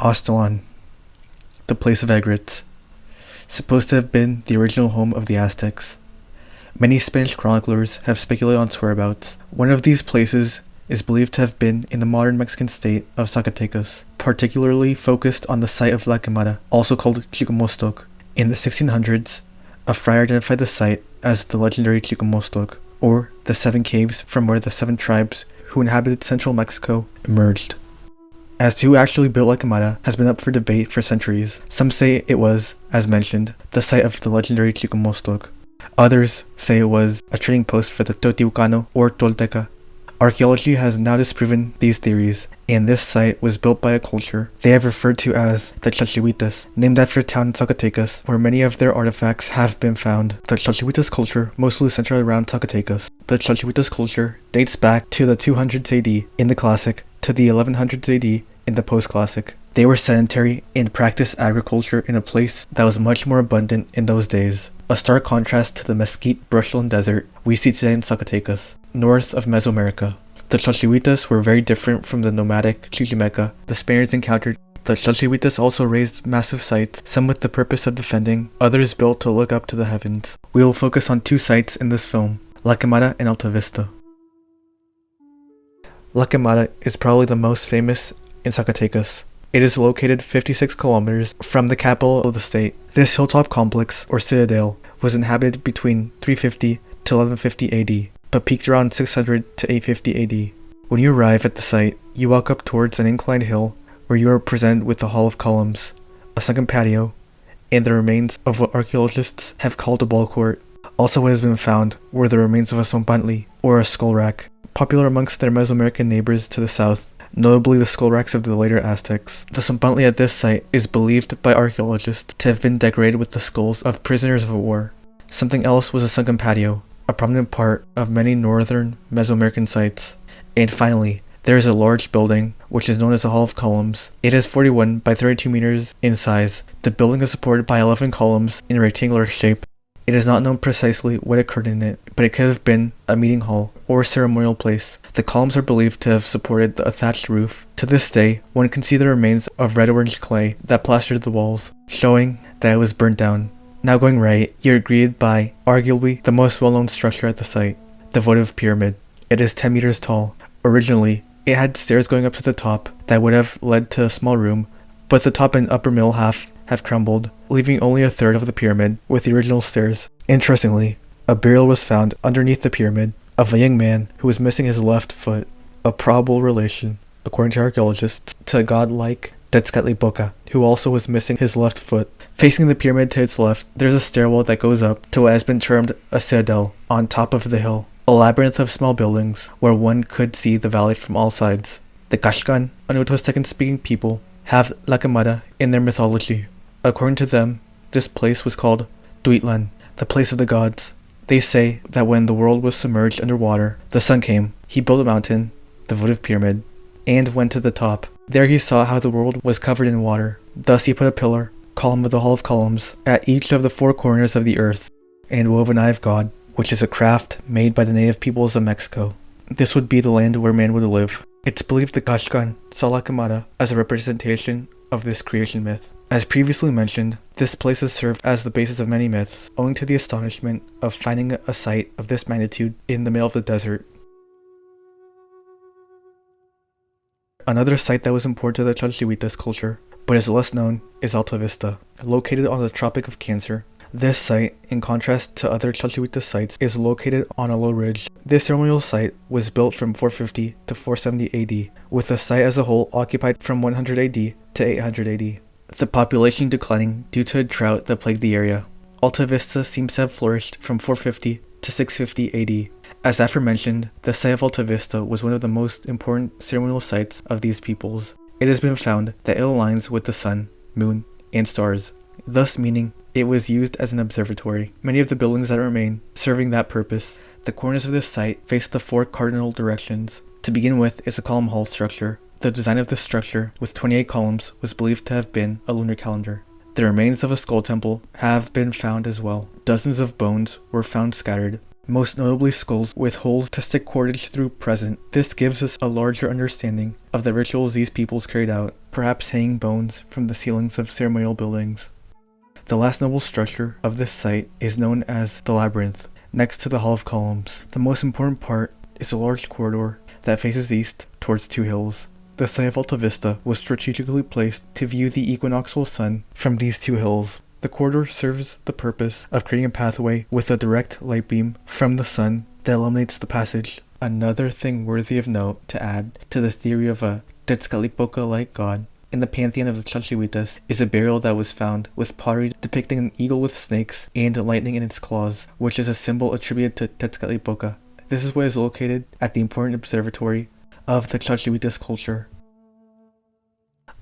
Aztlan, the place of egrets, supposed to have been the original home of the Aztecs. Many Spanish chroniclers have speculated on its whereabouts. One of these places is believed to have been in the modern Mexican state of Zacatecas, particularly focused on the site of La Quemada, also called Chicomostoc. In the 1600s, a friar identified the site as the legendary Chicomostoc, or the seven caves from where the seven tribes who inhabited central Mexico emerged. As to who actually built La Quemada has been up for debate for centuries. Some say it was, as mentioned, the site of the legendary Chicomostoc. Others say it was a trading post for the Teotihuacano or Tolteca. Archaeology has now disproven these theories, and this site was built by a culture they have referred to as the Chalchihuites, named after a town in Zacatecas where many of their artifacts have been found. The Chalchihuites culture mostly centered around Zacatecas. The Chalchihuites culture dates back to the 200s AD in the Classic to the 1100s AD in the Post-Classic. They were sedentary and practiced agriculture in a place that was much more abundant in those days. A stark contrast to the mesquite brushland desert we see today in Zacatecas, north of Mesoamerica. The Chalchihuites were very different from the nomadic Chichimeca the Spaniards encountered. The Chalchihuites also raised massive sites, some with the purpose of defending, others built to look up to the heavens. We will focus on two sites in this film, La Quemada and Alta Vista. La Quemada is probably the most famous in Zacatecas. It is located 56 kilometers from the capital of the state. This hilltop complex, or citadel, was inhabited between 350 to 1150 AD, but peaked around 600 to 850 AD. When you arrive at the site, you walk up towards an inclined hill where you are presented with a hall of columns, a sunken patio, and the remains of what archaeologists have called a ball court. Also what has been found were the remains of a zompantli, or a skull rack, popular amongst their Mesoamerican neighbors to the south, notably the skull racks of the later Aztecs. The zompantli at this site is believed by archaeologists to have been decorated with the skulls of prisoners of war. Something else was a sunken patio, a prominent part of many northern Mesoamerican sites. And finally, there is a large building, which is known as the Hall of Columns. It is 41 by 32 meters in size. The building is supported by 11 columns in a rectangular shape. It is not known precisely what occurred in it, but it could have been a meeting hall or a ceremonial place. The columns are believed to have supported a thatched roof. To this day, one can see the remains of red-orange clay that plastered the walls, showing that it was burnt down. Now going right, you're greeted by arguably the most well-known structure at the site, the votive pyramid. It is 10 meters tall. Originally, it had stairs going up to the top that would have led to a small room, but the top and upper middle half have crumbled, leaving only a third of the pyramid with the original stairs. Interestingly, a burial was found underneath the pyramid of a young man who was missing his left foot, a probable relation, according to archaeologists, to a god-like Tezcatlipoca, who also was missing his left foot. Facing the pyramid to its left, there's a stairwell that goes up to what has been termed a citadel on top of the hill, a labyrinth of small buildings where one could see the valley from all sides. The Kashkan, an Utostecan-speaking people, have La Quemada in their mythology. According to them, this place was called Tuitlan, the place of the gods. They say that when the world was submerged underwater, the sun came, he built a mountain, the votive pyramid, and went to the top. There he saw how the world was covered in water. Thus he put a pillar, column of the Hall of Columns, at each of the four corners of the earth, and wove an eye of God, which is a craft made by the native peoples of Mexico. This would be the land where man would live. It's believed the Kashkan saw La Quemada as a representation of this creation myth. As previously mentioned, this place has served as the basis of many myths, owing to the astonishment of finding a site of this magnitude in the middle of the desert. Another site that was important to the Chalchihuites culture, but is less known, is Alta Vista, located on the Tropic of Cancer. This site, in contrast to other Chalchihuites sites, is located on a low ridge. This ceremonial site was built from 450 to 470 AD, with the site as a whole occupied from 100 AD to 800 AD. The population declining due to a drought that plagued the area. Alta Vista seems to have flourished from 450 to 650 AD. As aforementioned, the site of Alta Vista was one of the most important ceremonial sites of these peoples. It has been found that it aligns with the sun, moon, and stars, thus meaning it was used as an observatory. Many of the buildings that remain serving that purpose. The corners of this site face the four cardinal directions. To begin with is a column hall structure. The design of this structure, with 28 columns, was believed to have been a lunar calendar. The remains of a skull temple have been found as well. Dozens of bones were found scattered. most notably skulls with holes to stick cordage through present. This gives us a larger understanding of the rituals these peoples carried out, perhaps hanging bones from the ceilings of ceremonial buildings. The last noble structure of this site is known as the Labyrinth, next to the Hall of Columns. The most important part is a large corridor that faces east towards two hills. The site of Alta Vista was strategically placed to view the equinoctial sun from these two hills. The corridor serves the purpose of creating a pathway with a direct light beam from the sun that illuminates the passage. Another thing worthy of note to add to the theory of a Tezcatlipoca-like god in the pantheon of the Chalchihuites is a burial that was found with pottery depicting an eagle with snakes and lightning in its claws, which is a symbol attributed to Tezcatlipoca. This is what is located at the important observatory of the Chalchihuites culture.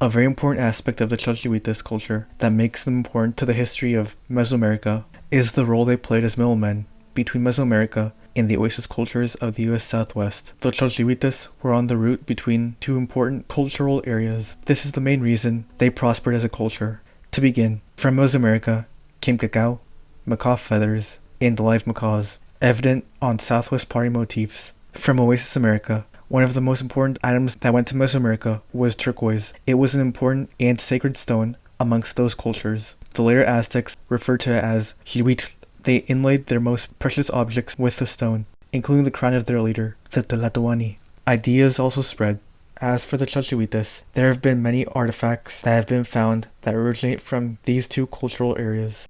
A very important aspect of the Chalchihuites culture that makes them important to the history of Mesoamerica is the role they played as middlemen between Mesoamerica and the Oasis cultures of the US Southwest. The Chalchihuites were on the route between two important cultural areas. This is the main reason they prospered as a culture. To begin, from Mesoamerica came cacao, macaw feathers, and live macaws, evident on Southwest party motifs. From Oasisamerica, one of the most important items that went to Mesoamerica was turquoise. It was an important and sacred stone amongst those cultures. The later Aztecs referred to it as Chalchihuitl. They inlaid their most precious objects with the stone, including the crown of their leader, the Tlatoani. Ideas also spread. As for the Chalchihuites, there have been many artifacts that have been found that originate from these two cultural areas.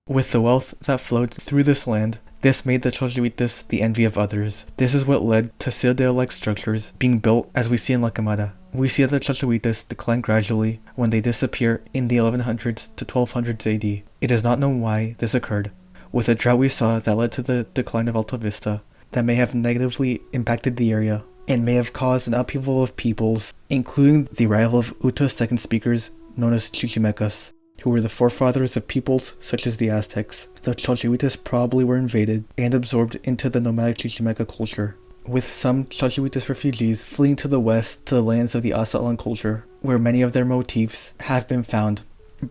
With the wealth that flowed through this land, this made the Chalchihuites the envy of others. This is what led to citadel-like structures being built as we see in La Quemada. We see that the Chalchihuites decline gradually when they disappear in the 1100s to 1200s AD. It is not known why this occurred. With the drought we saw that led to the decline of Alta Vista, that may have negatively impacted the area, and may have caused an upheaval of peoples, including the arrival of Uto-Aztecan speakers known as Chichimecas, who were the forefathers of peoples such as the Aztecs. The Chalchihuites probably were invaded and absorbed into the nomadic Chichimeca culture, with some Chalchihuites refugees fleeing to the west to the lands of the Aztlan culture, where many of their motifs have been found.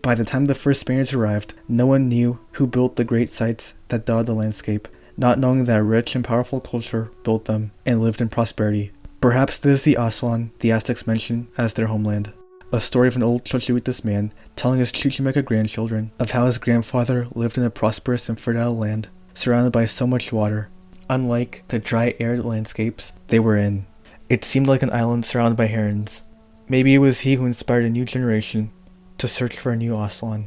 By the time the first Spaniards arrived, no one knew who built the great sites that dotted the landscape, not knowing that a rich and powerful culture built them and lived in prosperity. Perhaps this is the Aztlan the Aztecs mention as their homeland. A story of an old Chalchihuites man telling his Chichimeca grandchildren of how his grandfather lived in a prosperous and fertile land, surrounded by so much water, unlike the dry, arid landscapes they were in. It seemed like an island surrounded by herons. Maybe it was he who inspired a new generation to search for a new Aztlan.